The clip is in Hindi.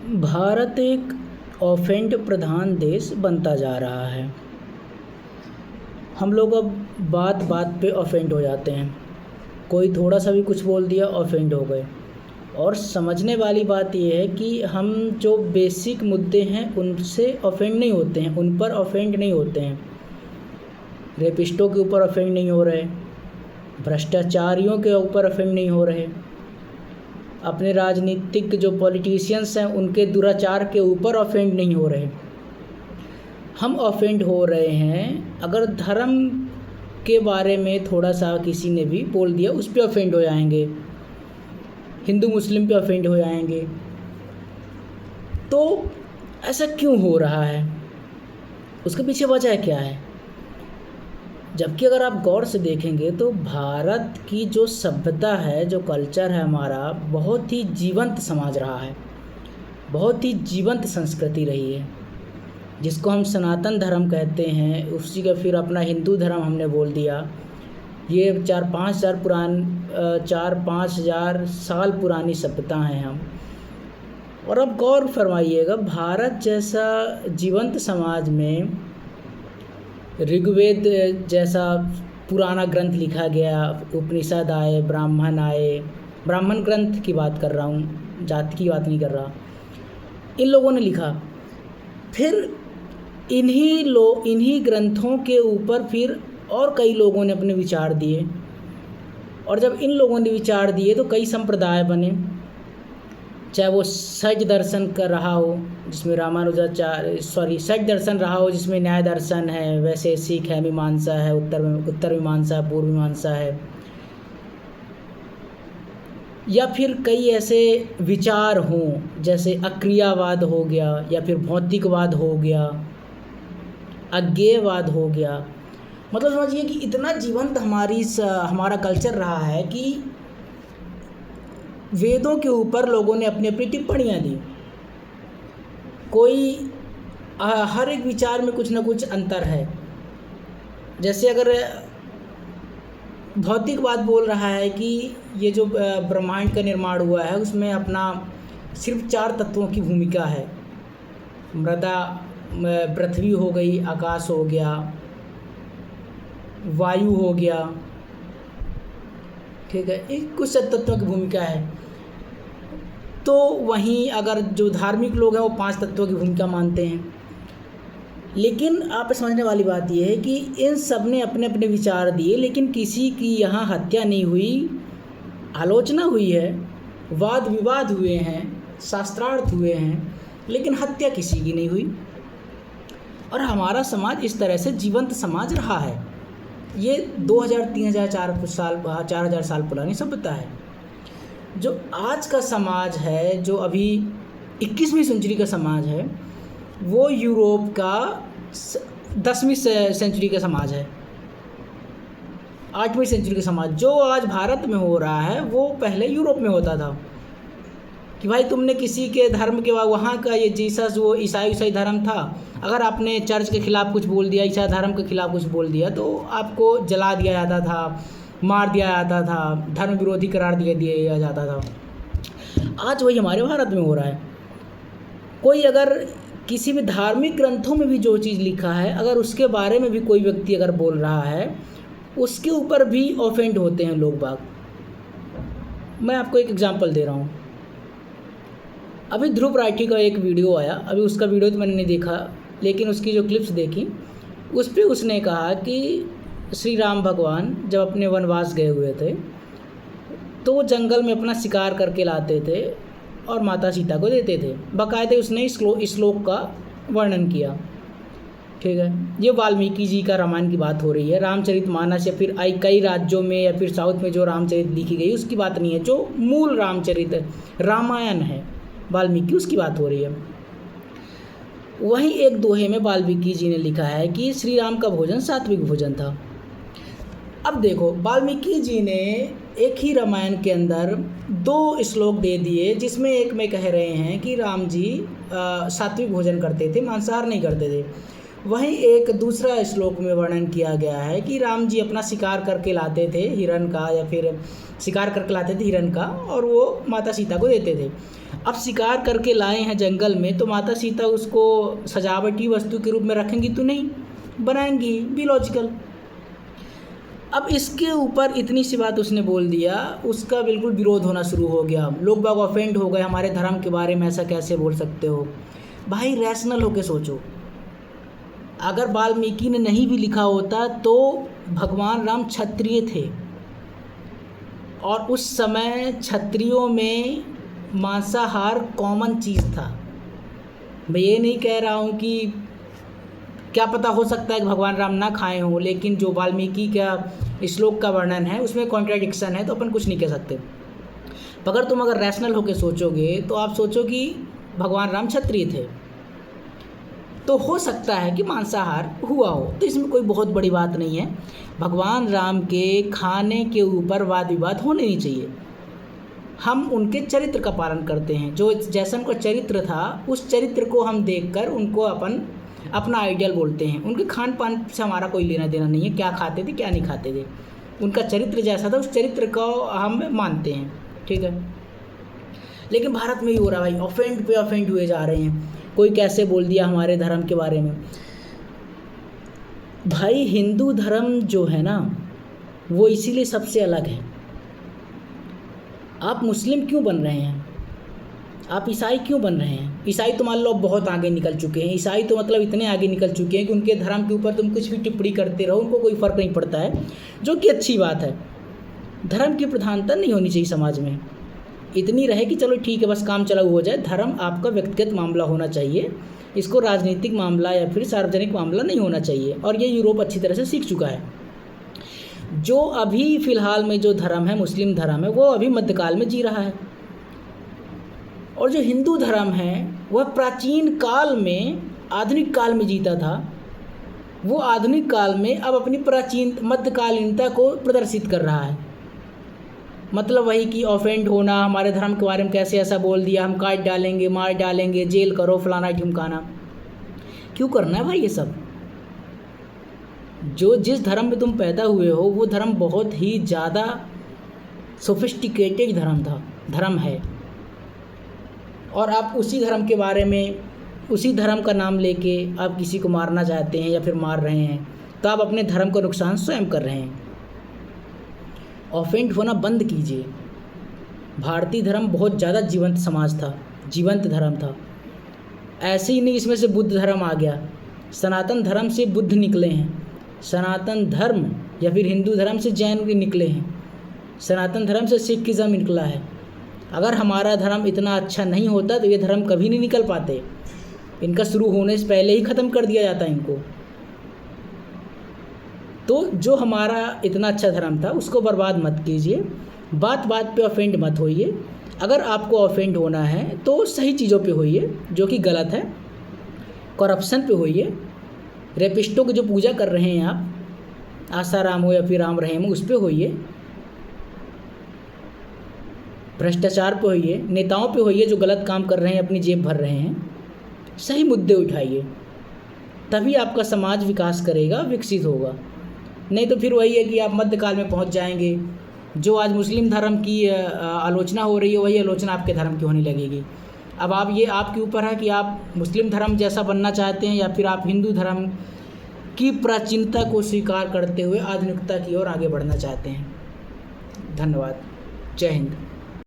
भारत एक ऑफेंड प्रधान देश बनता जा रहा है। हम लोग अब बात बात पे ऑफेंड हो जाते हैं। कोई थोड़ा सा भी कुछ बोल दिया ऑफेंड हो गए। और समझने वाली बात यह है कि हम जो बेसिक मुद्दे हैं उनसे ऑफेंड नहीं होते हैं, उन पर ऑफेंड नहीं होते हैं। रेपिस्टों के ऊपर ऑफेंड नहीं हो रहे, भ्रष्टाचारियों के ऊपर ऑफेंड नहीं हो रहे, अपने राजनीतिक जो पॉलिटिशियंस हैं उनके दुराचार के ऊपर ऑफेंड नहीं हो रहे। हम ऑफेंड हो रहे हैं अगर धर्म के बारे में थोड़ा सा किसी ने भी बोल दिया, उस पर ऑफेंड हो जाएंगे, हिंदू मुस्लिम पे ऑफेंड हो जाएंगे। तो ऐसा क्यों हो रहा है? उसके पीछे वजह क्या है? जबकि अगर आप गौर से देखेंगे तो भारत की जो सभ्यता है, जो कल्चर है हमारा, बहुत ही जीवंत समाज रहा है, बहुत ही जीवंत संस्कृति रही है, जिसको हम सनातन धर्म कहते हैं। उसी का फिर अपना हिंदू धर्म हमने बोल दिया। ये 4-5 हज़ार साल पुरानी सभ्यता हैं हम। और अब गौर फरमाइएगा, भारत जैसा जीवंत समाज में ऋग्वेद जैसा पुराना ग्रंथ लिखा गया, उपनिषद आए, ब्राह्मण आए, ब्राह्मण ग्रंथ की बात कर रहा हूँ, जाति की बात नहीं कर रहा, इन लोगों ने लिखा। फिर इन्हीं ग्रंथों के ऊपर फिर और कई लोगों ने अपने विचार दिए, और जब इन लोगों ने विचार दिए तो कई संप्रदाय बने, चाहे वो सच दर्शन का रहा हो जिसमें सच दर्शन रहा हो जिसमें न्याय दर्शन है, वैसे सिख है, मीमांसा है, उत्तर मीमांसा, पूर्व मीमांसा है, या फिर कई ऐसे विचार हों जैसे अक्रियावाद हो गया, या फिर भौतिकवाद हो गया, अज्ञेयवाद हो गया। मतलब समझिए कि इतना जीवंत हमारा कल्चर रहा है कि वेदों के ऊपर लोगों ने अपनी अपनी टिप्पणियाँ दी। कोई हर एक विचार में कुछ ना कुछ अंतर है। जैसे अगर भौतिकवाद बोल रहा है कि ये जो ब्रह्मांड का निर्माण हुआ है उसमें अपना सिर्फ 4 तत्वों की भूमिका है। मृदा, पृथ्वी हो गई, आकाश हो गया, वायु हो गया, ठीक है, एक कुछ तत्वों की भूमिका है। तो वहीं अगर जो धार्मिक लोग हैं वो 5 तत्वों की भूमिका मानते हैं। लेकिन आप समझने वाली बात यह है कि इन सब ने अपने अपने विचार दिए, लेकिन किसी की यहाँ हत्या नहीं हुई, आलोचना हुई है, वाद विवाद हुए हैं, शास्त्रार्थ हुए हैं, लेकिन हत्या किसी की नहीं हुई। और हमारा समाज इस तरह से जीवंत समाज रहा है। ये 2000, 3000, 4000 साल पुरानी सभ्यता है। जो आज का समाज है, जो अभी 21वीं सेंचुरी का समाज है, वो यूरोप का 10वीं सेंचुरी का समाज है, 8वीं सेंचुरी का समाज। जो आज भारत में हो रहा है वो पहले यूरोप में होता था कि भाई तुमने किसी के धर्म के वहाँ का ये जीसस, वो ईसाई धर्म था, अगर आपने चर्च के खिलाफ़ कुछ बोल दिया, ईसाई धर्म के खिलाफ़ कुछ बोल दिया तो आपको जला दिया जाता था, मार दिया जाता था, धर्म विरोधी करार दिया जाता था। आज वही हमारे भारत में हो रहा है। कोई अगर किसी भी धार्मिक ग्रंथों में भी जो चीज़ लिखा है, अगर उसके बारे में भी कोई व्यक्ति अगर बोल रहा है, उसके ऊपर भी ऑफेंड होते हैं लोग बाग। मैं आपको एक एग्जांपल दे रहा हूँ। अभी ध्रुव राठी का एक वीडियो आया, अभी उसका वीडियो तो मैंने नहीं देखा, लेकिन उसकी जो क्लिप्स देखी उस पर उसने कहा कि श्री राम भगवान जब अपने वनवास गए हुए थे तो वो जंगल में अपना शिकार करके लाते थे और माता सीता को देते थे। बाकायदे उसने इस श्लोक का वर्णन किया, ठीक है। ये वाल्मीकि जी का रामायण की बात हो रही है, रामचरितमानस या फिर कई राज्यों में या फिर साउथ में जो रामचरित लिखी गई उसकी बात नहीं है। जो मूल रामचरित रामायण है वाल्मीकि, उसकी बात हो रही है। वहीं एक दोहे में वाल्मीकि जी ने लिखा है कि श्री राम का भोजन सात्विक भोजन था। अब देखो, वाल्मीकि जी ने एक ही रामायण के अंदर 2 श्लोक दे दिए, जिसमें एक में कह रहे हैं कि राम जी सात्विक भोजन करते थे, मांसाहार नहीं करते थे। वहीं एक दूसरा श्लोक में वर्णन किया गया है कि राम जी अपना शिकार करके लाते थे हिरण का, या फिर शिकार करके लाते थे हिरण का, और वो माता सीता को देते थे। अब शिकार करके लाए हैं जंगल में, तो माता सीता उसको सजावटी वस्तु के रूप में रखेंगी तो नहीं, बनाएंगी भी, लॉजिकल। अब इसके ऊपर इतनी सी बात उसने बोल दिया, उसका बिल्कुल विरोध होना शुरू हो गया, लोग बाग ऑफेंड हो गए, हमारे धर्म के बारे में ऐसा कैसे बोल सकते हो। भाई रैशनल होके सोचो, अगर वाल्मीकि ने नहीं भी लिखा होता तो भगवान राम क्षत्रिय थे, और उस समय क्षत्रियों में मांसाहार कॉमन चीज़ था। मैं ये नहीं कह रहा हूँ कि क्या पता, हो सकता है कि भगवान राम ना खाए हों, लेकिन जो वाल्मीकि का श्लोक का वर्णन है उसमें कॉन्ट्राडिक्शन है, तो अपन कुछ नहीं कह सकते। अगर तुम रैशनल होकर सोचोगे तो आप सोचो कि भगवान राम क्षत्रिय थे, तो हो सकता है कि मांसाहार हुआ हो, तो इसमें कोई बहुत बड़ी बात नहीं है। भगवान राम के खाने के ऊपर वाद विवाद होने नहीं चाहिए। हम उनके चरित्र का पालन करते हैं, जो जैसा उनका चरित्र था उस चरित्र को हम देखकर उनको अपना आइडियल बोलते हैं। उनके खान पान से हमारा कोई लेना देना नहीं है, क्या खाते थे क्या नहीं खाते थे, उनका चरित्र जैसा था उस चरित्र को हम मानते हैं, ठीक है। लेकिन भारत में ही हो रहा भाई, ऑफेंड पे ऑफेंड हुए जा रहे हैं। कोई कैसे बोल दिया हमारे धर्म के बारे में। भाई हिंदू धर्म जो है ना वो इसीलिए सबसे अलग है। आप मुस्लिम क्यों बन रहे हैं, आप ईसाई क्यों बन रहे हैं। ईसाई तो मान लो बहुत आगे निकल चुके हैं, ईसाई तो मतलब इतने आगे निकल चुके हैं कि उनके धर्म के ऊपर तुम कुछ भी टिप्पणी करते रहो, उनको कोई फ़र्क नहीं पड़ता है, जो कि अच्छी बात है। धर्म की प्रधानता नहीं होनी चाहिए समाज में, इतनी रहे कि चलो ठीक है बस काम चलाऊ हो जाए। धर्म आपका व्यक्तिगत मामला होना चाहिए, इसको राजनीतिक मामला या फिर सार्वजनिक मामला नहीं होना चाहिए, और ये यूरोप अच्छी तरह से सीख चुका है। जो अभी फ़िलहाल में जो धर्म है, मुस्लिम धर्म है, वो अभी मध्यकाल में जी रहा है, और जो हिंदू धर्म है वह प्राचीन काल में, आधुनिक काल में जीता था। वो आधुनिक काल में अब अपनी प्राचीन मध्यकालीनता को प्रदर्शित कर रहा है। मतलब वही कि ऑफेंड होना, हमारे धर्म के बारे में कैसे ऐसा बोल दिया, हम काट डालेंगे, मार डालेंगे, जेल करो, फलाना ढिमकाना। क्यों करना है भाई ये सब। जो जिस धर्म में तुम पैदा हुए हो वो धर्म बहुत ही ज़्यादा सोफिस्टिकेटेड धर्म है, और आप उसी धर्म के बारे में, उसी धर्म का नाम लेके आप किसी को मारना चाहते हैं या फिर मार रहे हैं, तो आप अपने धर्म को नुकसान स्वयं कर रहे हैं। ऑफेंड होना बंद कीजिए। भारतीय धर्म बहुत ज़्यादा जीवंत समाज था, जीवंत धर्म था। ऐसे ही नहीं इसमें से बुद्ध धर्म आ गया, सनातन धर्म से बुद्ध निकले हैं, सनातन धर्म या फिर हिंदू धर्म से जैन भी निकले हैं, सनातन धर्म से सिखिज़्म निकला है। अगर हमारा धर्म इतना अच्छा नहीं होता तो ये धर्म कभी नहीं निकल पाते, इनका शुरू होने से पहले ही ख़त्म कर दिया जाता इनको। तो जो हमारा इतना अच्छा धर्म था उसको बर्बाद मत कीजिए, बात बात पे ऑफेंड मत होइए। अगर आपको ऑफेंड होना है तो सही चीज़ों पे होइए जो कि गलत है, करप्शन पे होइए, रेपिस्टों की जो पूजा कर रहे हैं आप, आसाराम हो या फिर राम रहीम हो, उस पे होइए, भ्रष्टाचार पे होइए, नेताओं पे होइए जो गलत काम कर रहे हैं, अपनी जेब भर रहे हैं। सही मुद्दे उठाइए, तभी आपका समाज विकास करेगा, विकसित होगा। नहीं तो फिर वही है कि आप मध्यकाल में पहुंच जाएंगे। जो आज मुस्लिम धर्म की आलोचना हो रही है वही आलोचना आपके धर्म की होने लगेगी। अब आप, ये आपके ऊपर है कि आप मुस्लिम धर्म जैसा बनना चाहते हैं या फिर आप हिंदू धर्म की प्राचीनता को स्वीकार करते हुए आधुनिकता की ओर आगे बढ़ना चाहते हैं। धन्यवाद। जय हिंद।